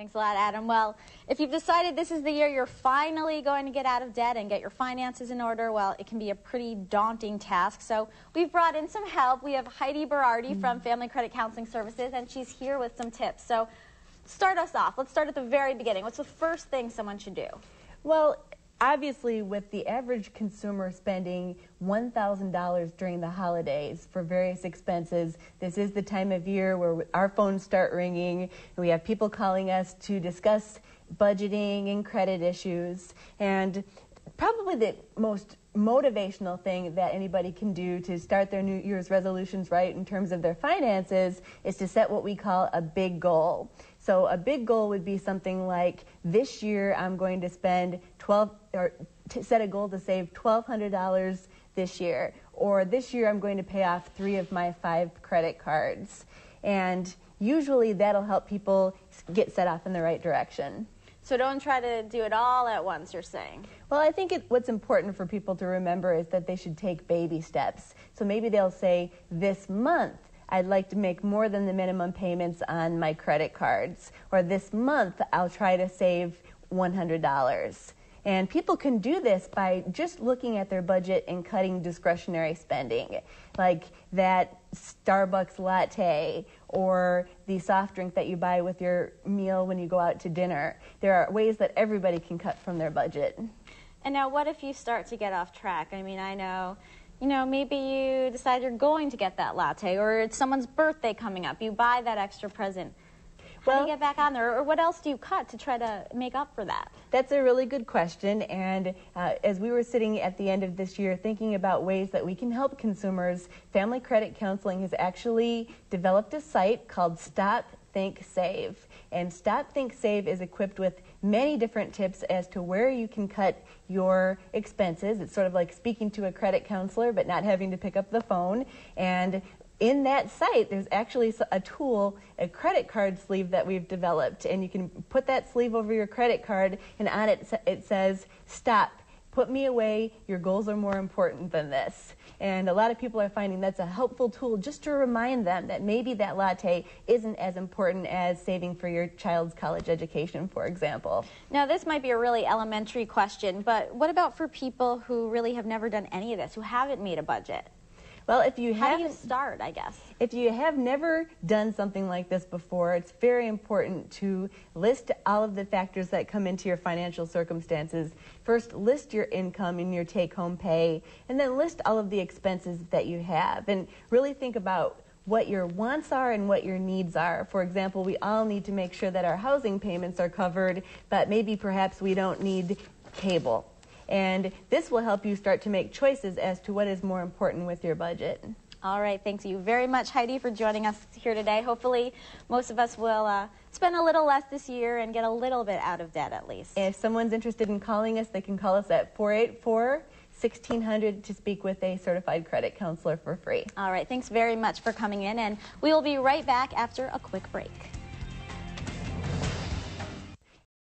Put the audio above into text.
Thanks a lot, Adam. Well, if you've decided this is the year you're finally going to get out of debt and get your finances in order, well, it can be a pretty daunting task. So we've brought in some help. We have Heidi Berardi from Family Credit Counseling Services, and she's here with some tips. So start us off. Let's start at the very beginning. What's the first thing someone should do? Well, obviously, with the average consumer spending $1,000 during the holidays for various expenses, this is the time of year where our phones start ringing, and we have people calling us to discuss budgeting and credit issues. And probably the most motivational thing that anybody can do to start their New Year's resolutions right in terms of their finances is to set what we call a big goal. So a big goal would be something like, this year I'm going to spend set a goal to save $1,200 this year, or this year I'm going to pay off 3 of my 5 credit cards. And usually that'll help people get set off in the right direction. So don't try to do it all at once, you're saying? Well, I think what's important for people to remember is that they should take baby steps. So maybe they'll say, this month I'd like to make more than the minimum payments on my credit cards, or this month I'll try to save $100. And people can do this by just looking at their budget and cutting discretionary spending, like that Starbucks latte or the soft drink that you buy with your meal when you go out to dinner. There are ways that everybody can cut from their budget. And now what if you start to get off track? I mean, I know, maybe you decide you're going to get that latte, or it's someone's birthday coming up. You buy that extra present. How do you get back on there? Or what else do you cut to try to make up for that? That's a really good question. And as we were sitting at the end of this year thinking about ways that we can help consumers, Family Credit Counseling has actually developed a site called Stop, Think, Save. And Stop, Think, Save is equipped with many different tips as to where you can cut your expenses. It's sort of like speaking to a credit counselor but not having to pick up the phone. And in that site, there's actually a tool, a credit card sleeve that we've developed, and you can put that sleeve over your credit card, and on it it says, stop, put me away, your goals are more important than this. And a lot of people are finding that's a helpful tool just to remind them that maybe that latte isn't as important as saving for your child's college education, for example. Now, this might be a really elementary question, but what about for people who really have never done any of this, who haven't made a budget? Well, if you How do you start, I guess? If you have never done something like this before, it's very important to list all of the factors that come into your financial circumstances. First, list your income and your take-home pay, and then list all of the expenses that you have, and really think about what your wants are and what your needs are. For example, we all need to make sure that our housing payments are covered, but maybe perhaps we don't need cable. And this will help you start to make choices as to what is more important with your budget. All right, thanks you very much, Heidi, for joining us here today. Hopefully, most of us will spend a little less this year and get a little bit out of debt at least. If someone's interested in calling us, they can call us at 484-1600 to speak with a certified credit counselor for free. All right, thanks very much for coming in, and we will be right back after a quick break.